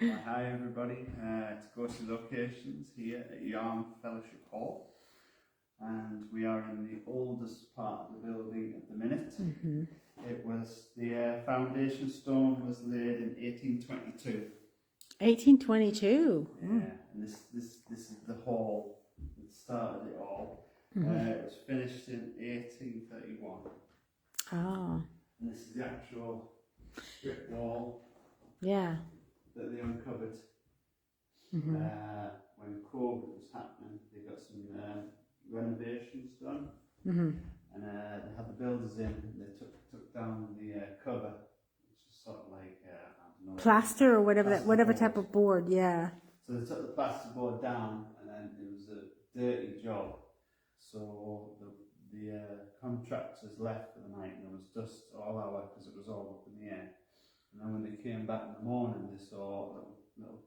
Hi everybody, it's go-to locations here at Yarm Fellowship Hall, and we are in the oldest part of the building at the minute. It was, the foundation stone was laid in 1822. 1822. Yeah, and this is the hall that started it all. It was finished in 1831. Oh, And this is the actual brick wall yeah. that they uncovered when COVID was happening. They got some renovations done, and they had the builders in. And they took down the cover, which is sort of like I don't know, Plaster or whatever whatever type plasterboard. of board, yeah. So they took the plasterboard down, and then it was a dirty job. So the contractors left for the night, and there was dust all over because it was all up in the air. And then when they came back in the morning, they saw little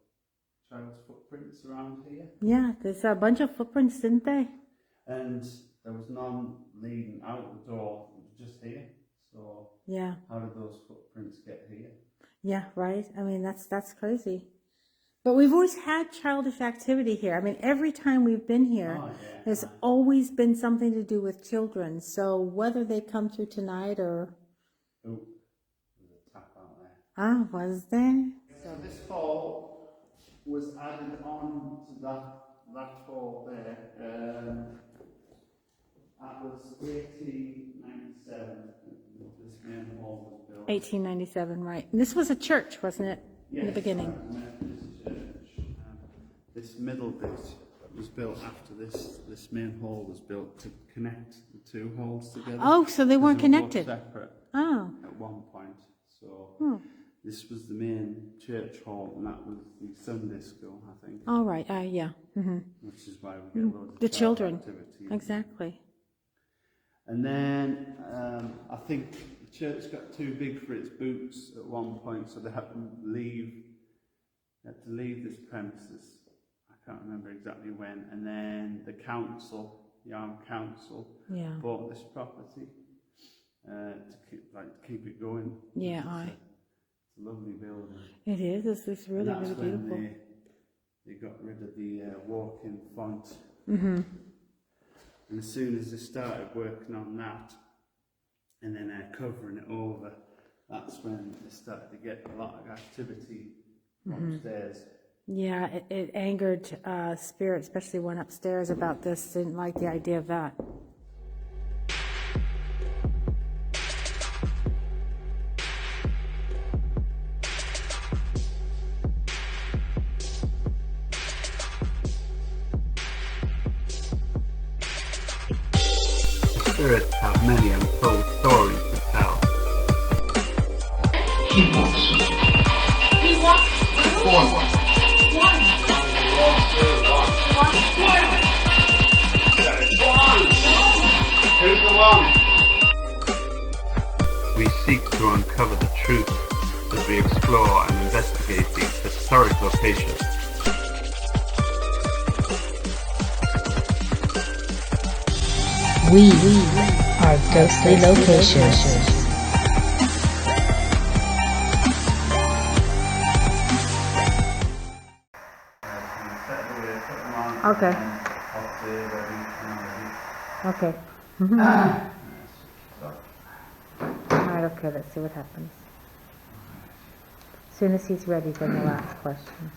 child's footprints around here. Yeah, there's a bunch of footprints, didn't they? And there was none leading out the door, it was just here. So yeah, how did those footprints get here? Yeah, right. I mean, that's crazy. But we've always had childish activity here. I mean, every time we've been here, there's always been something to do with children. So whether they come through tonight or... Oh, there's a tap out there. Ah, was there? So this hall was added on to that hall there. That was 1897. This main hall was built. 1897, right. And this was a church, wasn't it? Yes, in the beginning. Methodist church. This middle bit was built after this main hall was built to connect the two halls together. Oh, so they weren't connected. Separate. Oh. At one point. So this was the main church hall, and that was the Sunday school, I think. All right. Yeah. Which is why we get loads of The children. activity. Exactly. And then I think the church got too big for its boots at one point, so they had to leave this premises. I can't remember exactly when. And then the council, the Yarm Council, bought this property to keep it going. Yeah, it's a lovely building. It is. It's really, and that's really beautiful. when they got rid of the walk-in font. And as soon as they started working on that, and then covering it over, that's when they started to get a lot of activity upstairs. Yeah, it angered Spirit, especially one upstairs, about this. Didn't like the idea of that. Spirits have many untold stories to tell. He walks forward. Who's the one? We seek to uncover the truth as we explore and investigate these historic locations. We are Ghostly Locations. Okay. Okay. Alright, okay, let's see what happens. As soon as he's ready, then we'll ask questions.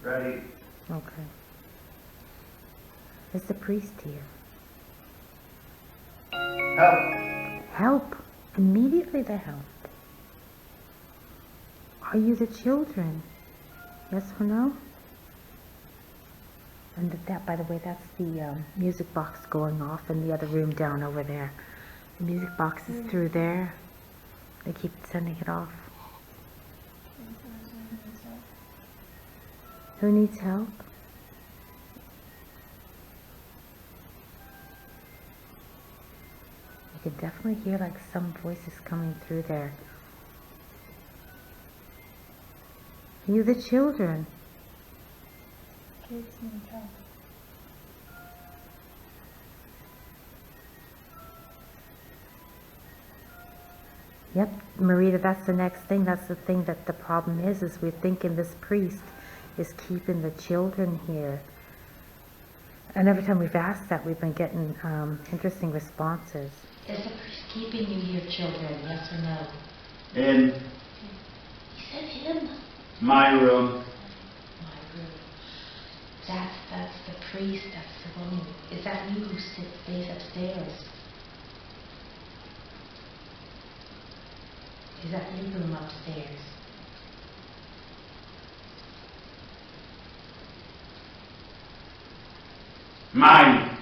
Ready? Okay. Is the priest here? Help! Help! Immediately they help. Are you the children? Yes or no? And that, by the way, that's the music box going off in the other room down over there. The music box is through there. They keep sending it off. Who needs help? You can definitely hear like some voices coming through there. You the children. Kids need help. Yep, Marita, that's the next thing. That's the thing that the problem is we're thinking this priest is keeping the children here. And every time we've asked that, we've been getting interesting responses. Is the priest keeping you here, children, yes or no? In He said him. my room. My room. That's the priest, that's the woman. Is that you who stays upstairs? Is that your room upstairs? Mine.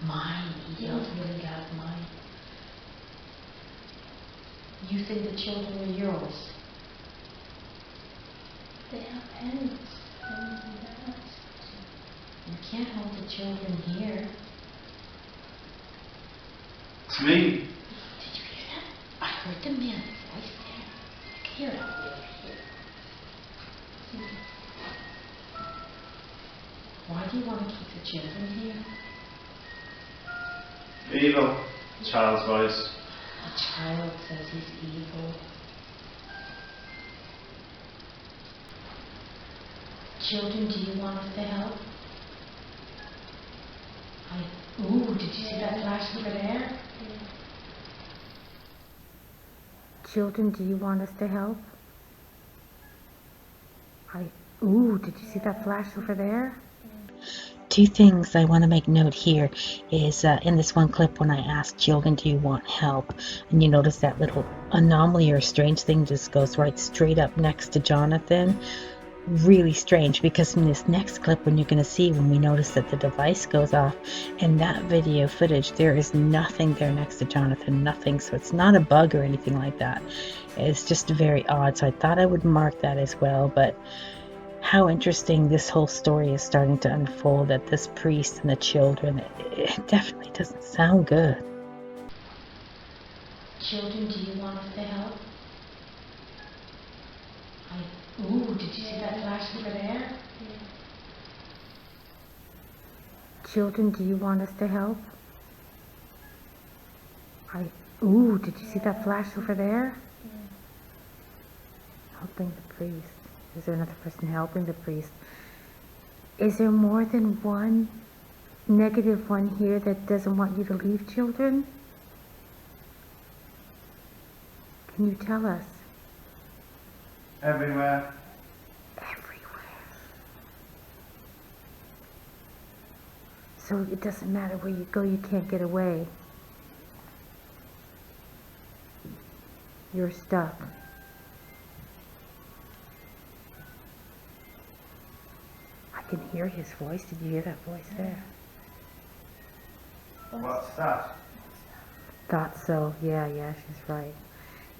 Mine. He yelled really loud, mine. You think the children are yours? They have parents. You can't hold the children here. It's me. Did you hear that? I heard the man's voice there. I can hear it all the way over here. Why do you want to keep the children here? Evil. Child's voice. A child says he's evil. Children, do you want us to help? Ooh, did you see that flash over there? Children, do you want us to help? Ooh, did you see that flash over there? Two things I want to make note here is in this one clip when I asked children, do you want help? And you notice that little anomaly or strange thing just goes right straight up next to Jonathan. Really strange, because in this next clip when you're going to see when we notice that the device goes off in that video footage, there is nothing there next to Jonathan, nothing. So it's not a bug or anything like that. It's just very odd. So I thought I would mark that as well. But how interesting this whole story is starting to unfold, that this priest and the children, it definitely doesn't sound good. Children, do you want us to help? Ooh, did you see that flash over there? Children, do you want us to help? Ooh, did you see that flash over there? Helping the priest. Is there another person helping the priest? Is there more than one negative one here that doesn't want you to leave, children? Can you tell us? Everywhere. Everywhere. So it doesn't matter where you go, you can't get away. You're stuck. I can hear his voice. Did you hear that voice there? What's that? Thought so. Yeah, she's right.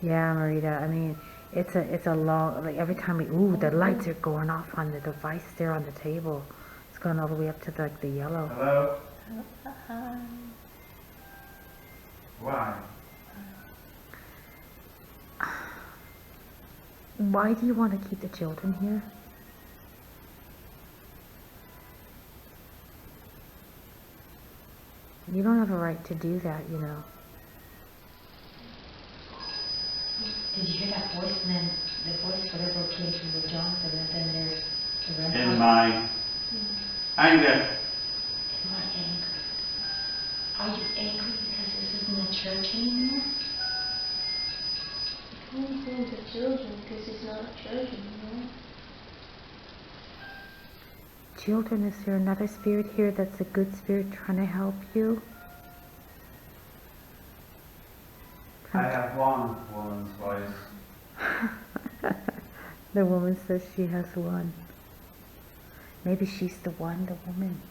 Yeah, Marita. I mean, it's a long, like every time the lights are going off on the device there on the table. It's going all the way up to the yellow. Hello? Why? Why do you want to keep the children here? You don't have a right to do that, you know. Did you hear that voice? And then the voice, whatever came through with Jonathan, and then there's the red In light. my anger. Am I angry? Are you angry because this isn't a church anymore? I can't send the children because it's not a church anymore. Children, is there another spirit here that's a good spirit trying to help you? I have one woman's voice. The woman says she has one. Maybe she's the one, the woman.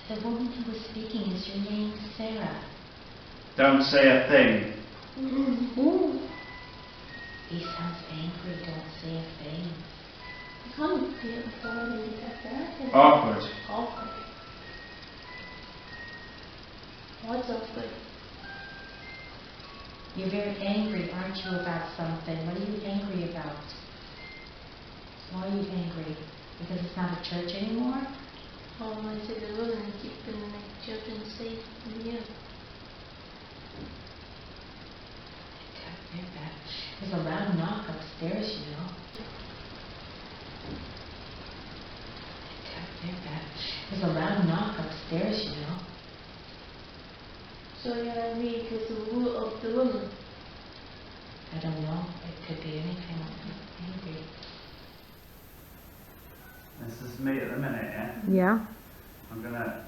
The woman who was speaking, is your name Sarah? Don't say a thing. He sounds angry, don't say a thing. I can't feel before they get that. Awkward. Awkward. What's awkward? You're very angry, aren't you, about something? What are you angry about? Why are you angry? Because it's not a church anymore? All into the room and keeping the children safe from you. Can't hear that. There's a loud knock upstairs, you know. Can't hear that. There's a loud knock upstairs, you know. So you're weak with the rule of the woman. I don't know. It could be anything. I'm angry. This is me at the minute, yeah? Yeah. I'm gonna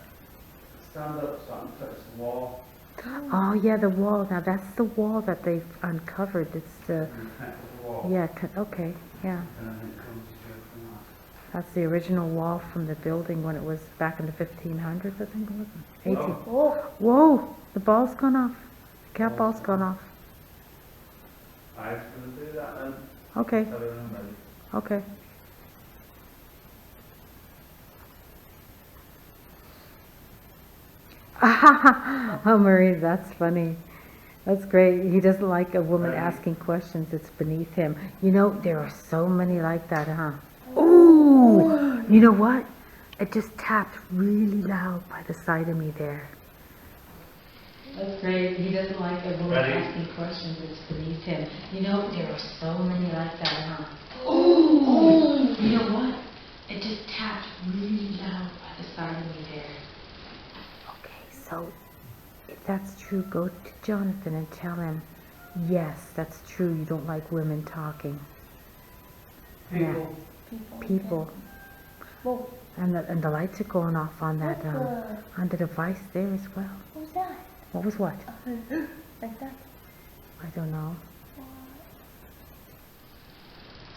stand up so I can touch the wall. Oh, yeah, the wall. Now, that's the wall that they've uncovered. It's the, And connect with the wall. yeah, okay, yeah. And I think it comes straight from that. That's the original wall from the building when it was back in the 1500s, I think it was. 18. Whoa. Whoa, the ball's gone off. The cat ball's gone off. I'm gonna do that then. Okay, Tell you when I'm ready. okay. Oh, Marie, that's funny. That's great. He doesn't like a woman asking questions. It's beneath him. You know, there are so many like that, huh? Ooh! You know what? It just tapped really loud by the side of me there. That's great. He doesn't like a woman Ready? asking questions. It's beneath him. You know, there are so many like that, huh? Ooh! You know what? It just tapped really loud by the side of me there. Okay, so if that's true, go to Jonathan and tell him, yes, that's true. You don't like women talking. People. People. Whoa, And the lights are going off on that, what on the device there as well. what was that? What was what? Like that? I don't know.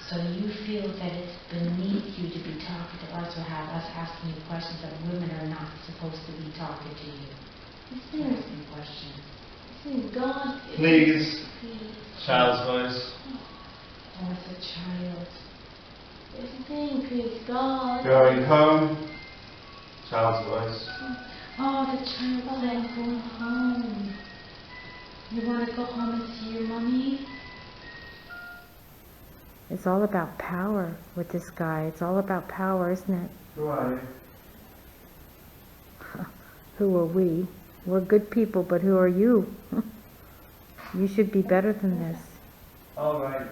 So you feel that it's beneath you to be talking to us or have us asking you questions that women are not supposed to be talking to you? He's saying, Asking questions. God. Please. Please. Child's voice. Oh, it's a child. It's saying, please, God. Going home. Child's voice. Oh, the child saying go home. You want to go home and see your mommy? It's all about power with this guy. It's all about power, isn't it? Who are you? Who are we? We're good people, but who are you? You should be better than this. All right.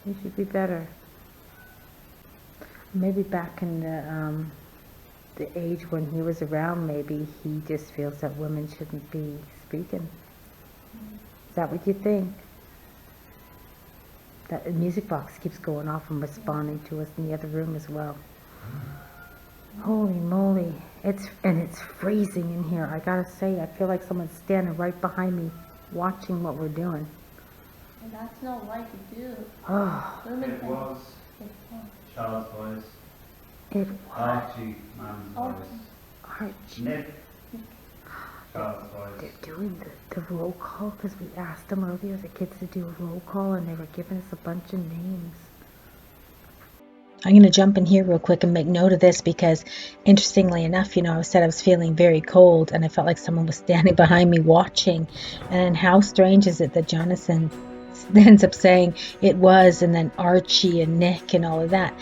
You should be better. Maybe back in the age when he was around, maybe he just feels that women shouldn't be speaking. Is that what you think? That music box keeps going off and responding to us in the other room as well. Holy moly. It's freezing in here. I gotta say, I feel like someone's standing right behind me watching what we're doing. And that's not right to do. Oh, Women It can- was child's voice. it Archie, man's Oh. voice. Archie. Nick, child's voice. They're doing the roll call because we asked them earlier, the kids, to do a roll call, and they were giving us a bunch of names. I'm going to jump in here real quick and make note of this because, interestingly enough, you know, I said I was feeling very cold and I felt like someone was standing behind me watching. And how strange is it that Jonathan ends up saying it was, and then Archie and Nick and all of that.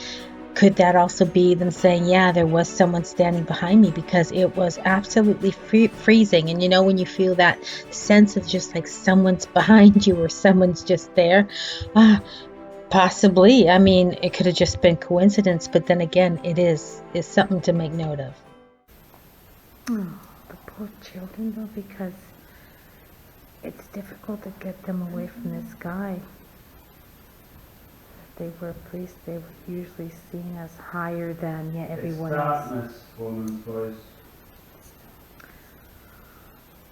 Could that also be them saying, yeah, there was someone standing behind me, because it was absolutely freezing. And you know, when you feel that sense of just like someone's behind you or someone's just there, possibly. I mean, it could have just been coincidence, but then again, it is something to make note of. Oh, the poor children, though, because it's difficult to get them away from this guy. If they were priests, they were usually seen as higher than everyone It's else. darkness, woman's voice.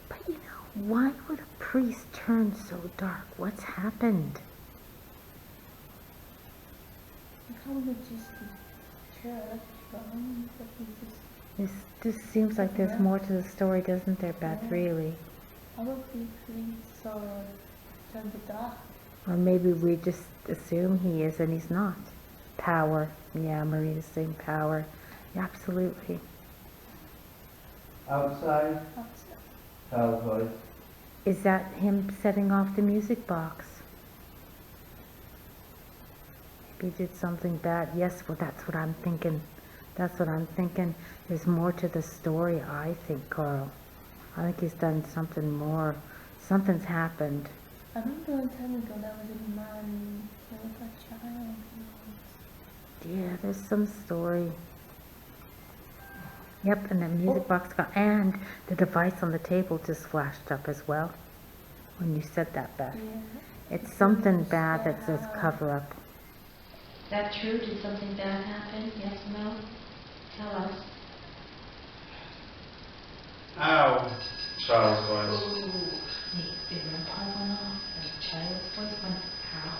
But you know, why would a priest turn so dark? What's happened? How would just be church, but he just, This seems like there's more to the story, doesn't there, Beth, really? how would be please so turn the dark? Or maybe we just assume he is and he's not. Power. Yeah, Marina's saying power. Yeah, absolutely. Outside, child's voice. Is that him setting off the music box? Maybe he did something bad. Yes, well, that's what I'm thinking. That's what I'm thinking. There's more to the story, I think, Carl. I think he's done something more. Something's happened. I remember a long time ago there was a man killed a child. Yeah, there's some story. Yep, and the music box got, and the device on the table just flashed up as well. When you said that, Beth. Yeah. It's something bad that says cover up. Is that true? Did something bad happen? Yes or no? Tell us. Ow! Child's voice. Ooh, the grandpa went off. The child's voice went, ow.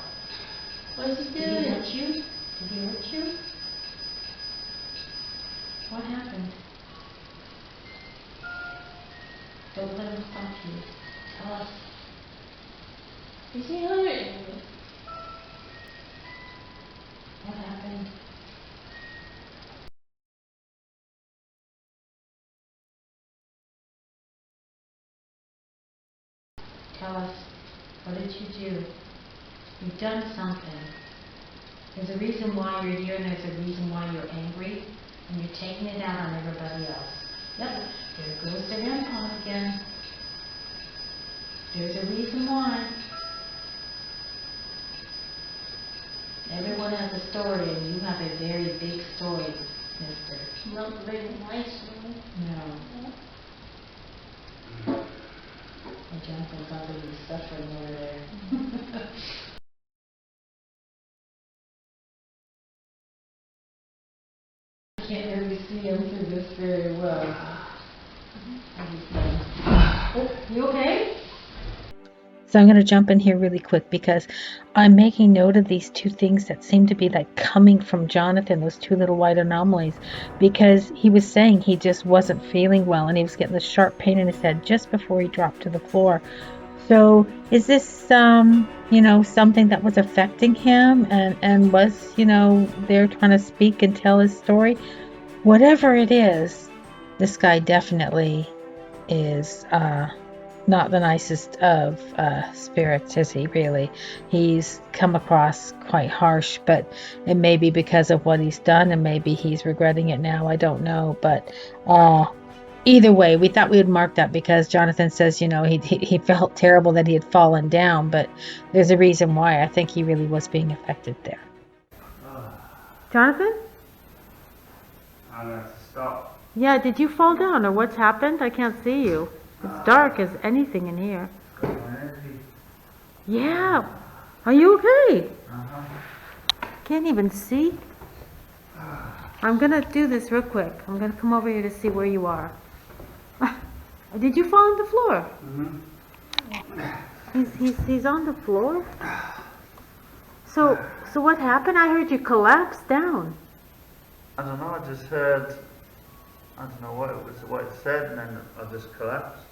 What is he doing? Did he hurt you? Did he hurt you? What happened? Don't let him stop you. Tell us. Is he hurting me? What happened? Tell us. What did you do? You've done something. There's a reason why you're here, and there's a reason why you're angry, and you're taking it out on everybody else. Yep, there goes the grandpa again. There's a reason why. Everyone has a story, and you have a very big story, mister. Not very nice, really. No. The Jonathan's ugly suffering over there. I can't really see him through this very well. Oh, you okay? So I'm going to jump in here really quick because I'm making note of these two things that seem to be like coming from Jonathan, those two little white anomalies, because he was saying he just wasn't feeling well and he was getting this sharp pain in his head just before he dropped to the floor. So is this, something that was affecting him and was, there trying to speak and tell his story? Whatever it is, this guy definitely is not the nicest of spirits, is he really? He's come across quite harsh, but it may be because of what he's done, and maybe he's regretting it now. I don't know, but either way, we thought we would mark that because Jonathan says, he felt terrible that he had fallen down, but there's a reason why. I think he really was being affected there. Jonathan? I'm going to have to stop. Yeah, did you fall down or what's happened? I can't see you. It's dark as anything in here. Yeah. Are you okay? Can't even see. I'm gonna do this real quick. I'm gonna come over here to see where you are. Did you fall on the floor? He's on the floor. So what happened? I heard you collapse down. I don't know, I just heard, I don't know what it said, and then I just collapsed.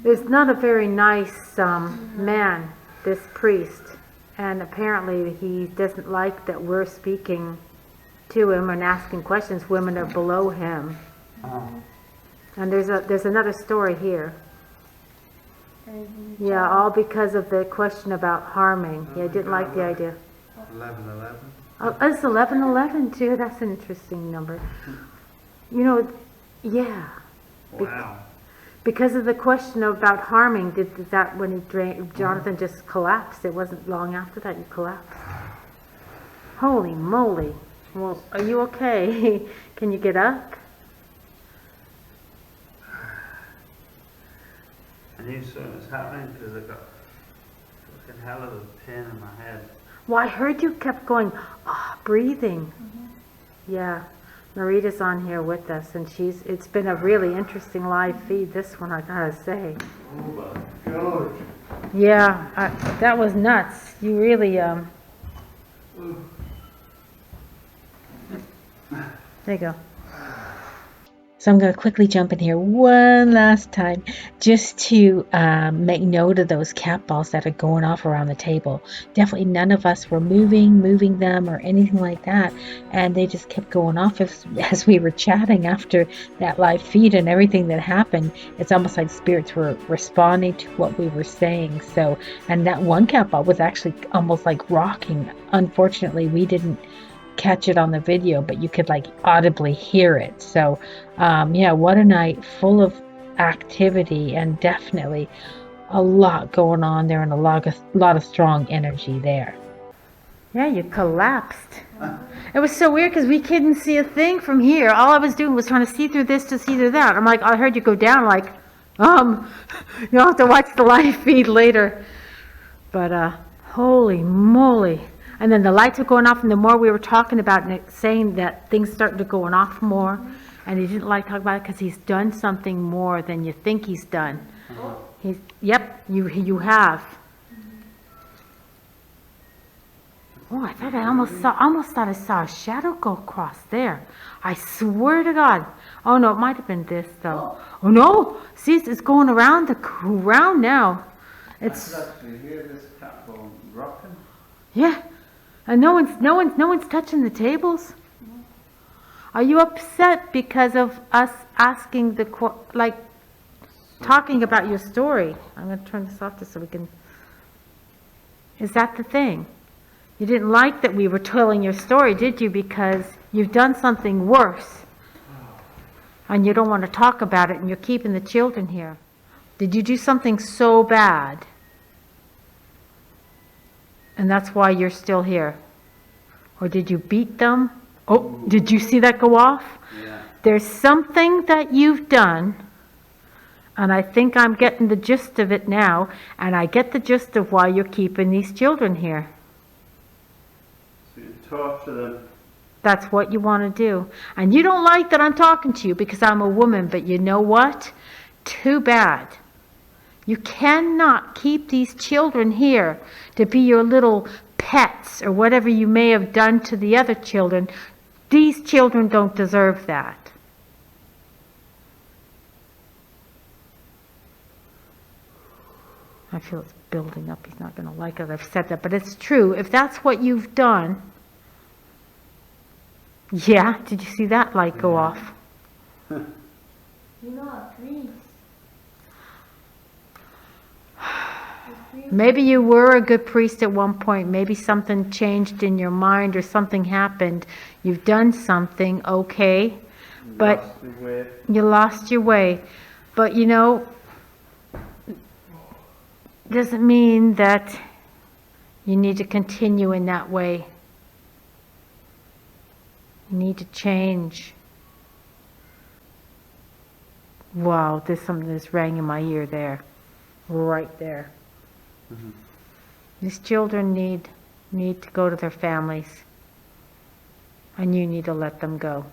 There's not a very nice man, this priest, and apparently he doesn't like that we're speaking to him and asking questions. Women are below him. And there's another story here. Yeah, all because of the question about harming. Yeah, I didn't like the idea. 11:11. Oh, it's 11:11 too. That's an interesting number. Yeah. Wow. Because of the question about harming, did that when Jonathan just collapsed? It wasn't long after that you collapsed. Holy moly! Well, are you okay? Can you get up? I knew something was happening because I got a fucking hell of a pain in my head. Well, I heard you kept going, breathing. Yeah. Marita's on here with us, and it's been a really interesting live feed, this one, I gotta say. Oh my God. Yeah, that was nuts. You really, there you go. So I'm going to quickly jump in here one last time just to make note of those cat balls that are going off around the table. Definitely none of us were moving them or anything like that. And they just kept going off as we were chatting after that live feed and everything that happened. It's almost like spirits were responding to what we were saying. And that one cat ball was actually almost like rocking. Unfortunately, we didn't catch it on the video, but you could like audibly hear it. So yeah, what a night, full of activity, and definitely a lot going on there, and a lot of strong energy there. Yeah, you collapsed. It was so weird because we couldn't see a thing from here. All I was doing was trying to see through this to see through that. I'm like, I heard you go down, like, you'll have to watch the live feed later. But holy moly. And then the lights were going off, and the more we were talking about it, saying that things started to going off more, and he didn't like talking about it because he's done something more than you think he's done. Yep, you have. Oh, I thought I almost thought I saw a shadow go across there. I swear to God. Oh no, it might have been this though. Oh no! See, it's going around now. It's actually hear this cat bone rocking. yeah, and no one's touching the tables. Are you upset because of us asking talking about your story? I'm going to turn this off just so we can. Is that the thing? You didn't like that we were telling your story, did you? Because you've done something worse. And you don't want to talk about it, and you're keeping the children here. Did you do something so bad? And that's why you're still here? Or did you beat them? Oh, did you see that go off? Yeah. There's something that you've done, and I think I'm getting the gist of it now, and I get the gist of why you're keeping these children here. So you torture them. That's what you want to do. And you don't like that I'm talking to you because I'm a woman, but you know what? Too bad. You cannot keep these children here to be your little pets or whatever you may have done to the other children. These children don't deserve that. I feel it's building up. He's not going to like it. I've said that, but it's true. If that's what you've done, yeah, did you see that light go off? You're not a priest. Maybe you were a good priest at one point. Maybe something changed in your mind or something happened. You've done something, okay, but you lost your way. But you know, doesn't mean that you need to continue in that way. You need to change. Wow, there's something that's rang in my ear there. Right there. Mm-hmm. These children need to go to their families. And you need to let them go.